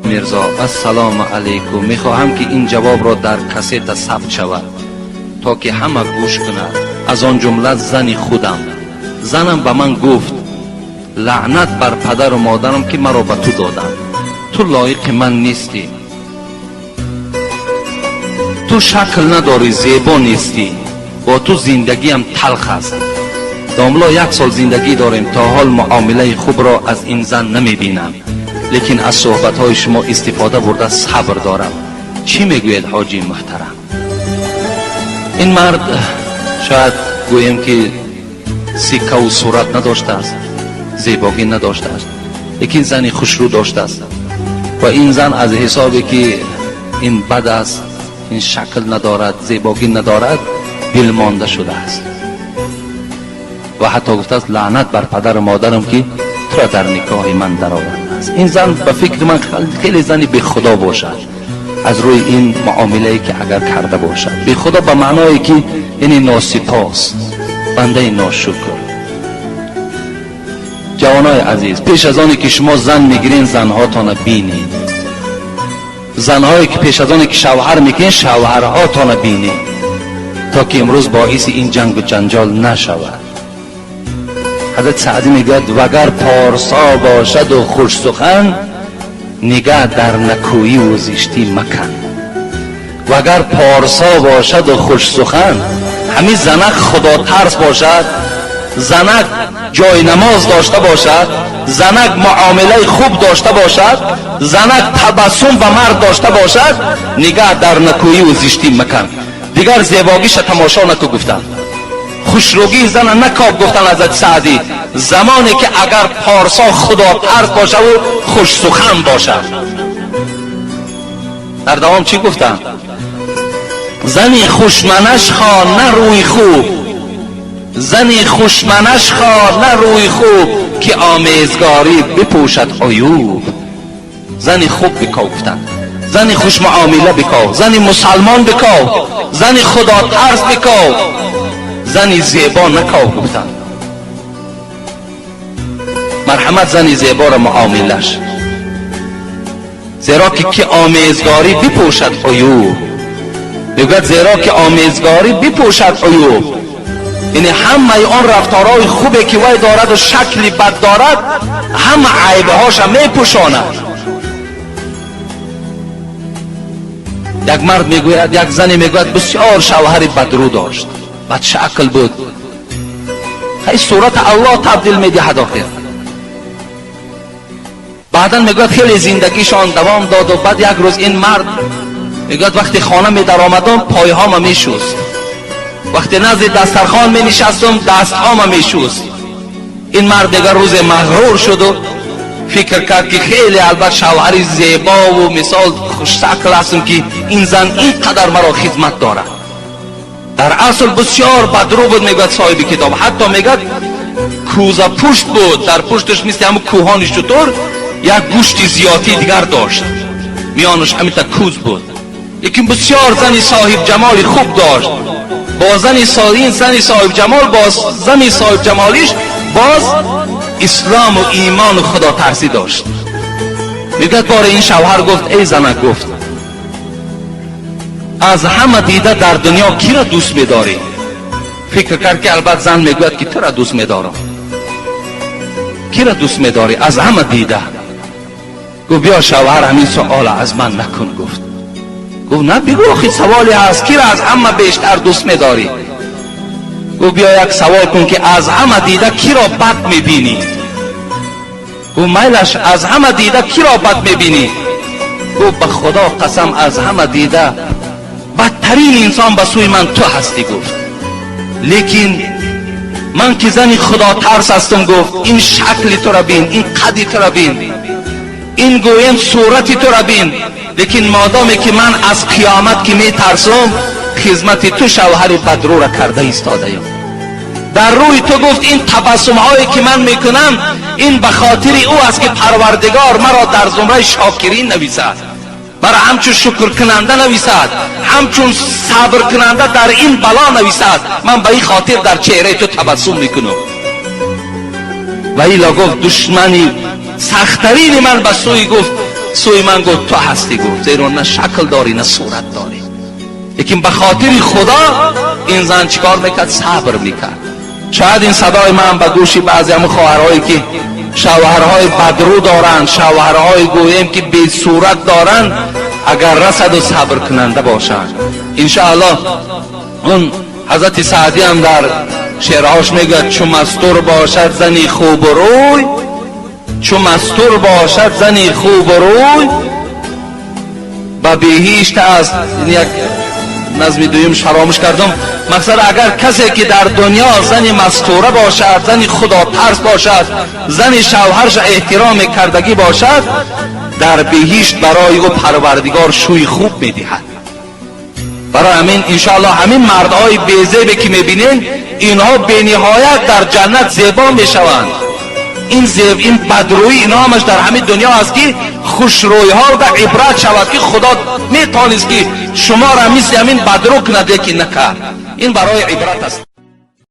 میرزا السلام علیکم، میخواهم که این جواب را در کست ثبت شود تا که همه گوش کند، از آن جمله زن خودم. زنم به من گفت لعنت بر پدر و مادرم که مرا به تو دادند، تو لایق من نیستی، تو شکل نداری، زیبا نیستی، با تو زندگیم تلخ است. داملا 1 سال زندگی داریم، تا حال معامله خوب را از این زن نمیبینم، لیکن از صحبتهای شما استفاده برده صبر دارم. چی میگوید حاجی محترم؟ این مرد شاید گویم که سیکه و صورت نداشته است، زیبایی نداشته است، لیکن زنی خوشرو داشته است و این زن از حسابی که این بد است، این شکل ندارد، زیبایی ندارد، دل مانده شده است و حتی گفته است لعنت بر پدر و مادرم که تو را در نکاح من درآورده است. این زن به فکر من خیلی زنی به خدا باشد، از روی این معامله که اگر کرده باشد. به خدا به معنایی که یعنی ناسپاس، بنده ناشکر. جوانای عزیز، پیش از آنی که شما زن میگیرین زنهاتان بینید، زنهایی که پیش از آنی که شوهر میگیرین شوهرهاتان بینید، تا که امروز باعث این جنگ و جنجال نشود. حضرت سعدی میگوید وگر پارسا باشد و خوش سخن، نگه در نکویی و زشتی مکن. وگر پارسا باشد و خوش سخن، همین زنک خدا ترس باشد، زنک جای نماز داشته باشد، زنک معامله خوب داشته باشد، زنک تبسم به مرد داشته باشد، نگه در نکویی و زشتی مکن. دیگر زیباییش تماشا نکو گفتن، خوشروگی زن نکاب گفتن حضرت سعدی، زمانی که اگر پارسا خدا ترس باشه و خوش سخن باشد. در دوام چی گفتن؟ زنی خوشمنش خواه نه روی خوب، زنی خوشمنش خواه نه روی خوب، که آمیزگاری بپوشد عیوب. زنی خوب بکاو گفتن، زنی خوش معامله بکاو، زنی مسلمان بکاو، زنی خدا ترس بکاو، زنی زیبا نکاو گفتن. مرحمت زنی زیبا را معاملش، زیرا که آمیزگاری بپوشد عیوب. میگوید زیرا که آمیزگاری بپوشد عیوب، یعنی همه آن رفتارهای خوبی که وی دارد و شکلی بد دارد، همه عیبهاش میپوشاند. یک مرد میگوید، یک زنی میگوید بسیار شوهر بدرو داشت، بد شکل بود، خیلی صورت الله تبدیل میدهد آخر. بعدا میگوید خیلی زندگیشان دوام داد و بعد یک روز این مرد میگوید وقتی خانه می در آمدم پایهام میشست، وقتی نزد دسترخوان می نشستم دستهام میشست. این مرد دیگر روز مغرور شد و فکر کرد که خیلی البته شوهری زیبا و مثال خوش شکل هستم که این زن اینقدر مرا خدمت دارد. در اصل بسیار بدرو بود. میگوید صاحب کتاب حتی میگوید کوزه پشت بود، در پشتش مثل همون کوهان شتر یک گوشت زیادی دیگر داشت، میانش همین تا کوز بود. لیکن بسیار زنی صاحب جمالی خوب داشت. با زنی صاحب جمال، با زنی صاحب جمالیش باز اسلام و ایمان و خدا ترسی داشت. میگه بار این شوهر گفت ای زنک، گفت از همه دیده در دنیا کی را دوست می‌داری؟ فکر کرد که البته زن میگوید که تو را دوست می‌دارم. کی را دوست می‌داری؟ از همه دیده. گفت بیا شوهر همین سوال از من نکن. گفت نه بگو آخه سوالی هست، کی را از همه بیشتر دوست می‌داری؟ گفت بیا یک سوال کن که از همه دیده کی را بد می‌بینی؟ گفت میلش از همه دیده کی را بد می‌بینی؟ گفت به خدا قسم از همه دیده بدترین انسان به سوی من تو هستی. گفت لیکن من که زنی خدا ترس هستم. گفت این شکلی تو را بین، این قدی تو را بین، این گویم صورتی تو را بین، لیکن مادامی که من از قیامت که می ترسم خدمت تو شوهر بدرو را کرده ایستاده ام. در روی تو گفت این تبسم هایی که من میکنم این به خاطر او است که پروردگار مرا در زمره شاکرین نویسد، برای همچون شکر کننده نویسد، همچون صبر کننده در این بلا نویسد. من به این خاطر در چهره تو تبسم میکنم. و ایلا گفت دشمنی سخترین من به سوی گفت سوی من گفت تو هستی. گفت زیرا نه شکل داری نه صورت داری. لیکن به خاطر خدا این زن چیکار میکرد؟ صبر میکرد. شاید این صدای من به گوشی بعضی هم خواهرهایی که شوهرهای بدرو دارن، شوهرهای گویم که بی صورت دارن، اگر رسد و صبر کننده باشند انشاءالله. اون حضرت سعدی هم در شعرهاش میگه چو مستور باشد زنی خوب روی، چو مستور باشد زنی خوب روی و بهشت است. این یک نظم دویم فراموش کردم. مقصد اگر کسی که در دنیا زنی مستوره باشد، زنی خدا ترس باشد، زنی شوهرش احترام کردگی باشد، در بهشت برای او پروردگار شوی خوب میدهد. برای همین انشاءالله همین مردهای بیزیبی که میبینین اینها به نهایت در جنت زیبا میشوند. این بدروی اینا همش در همین دنیا است که خوشروی ها در عبرت شود که خدا میتونست که شما را مثل همین بدرو کند، لیکن نکرد. این برای عبرت است.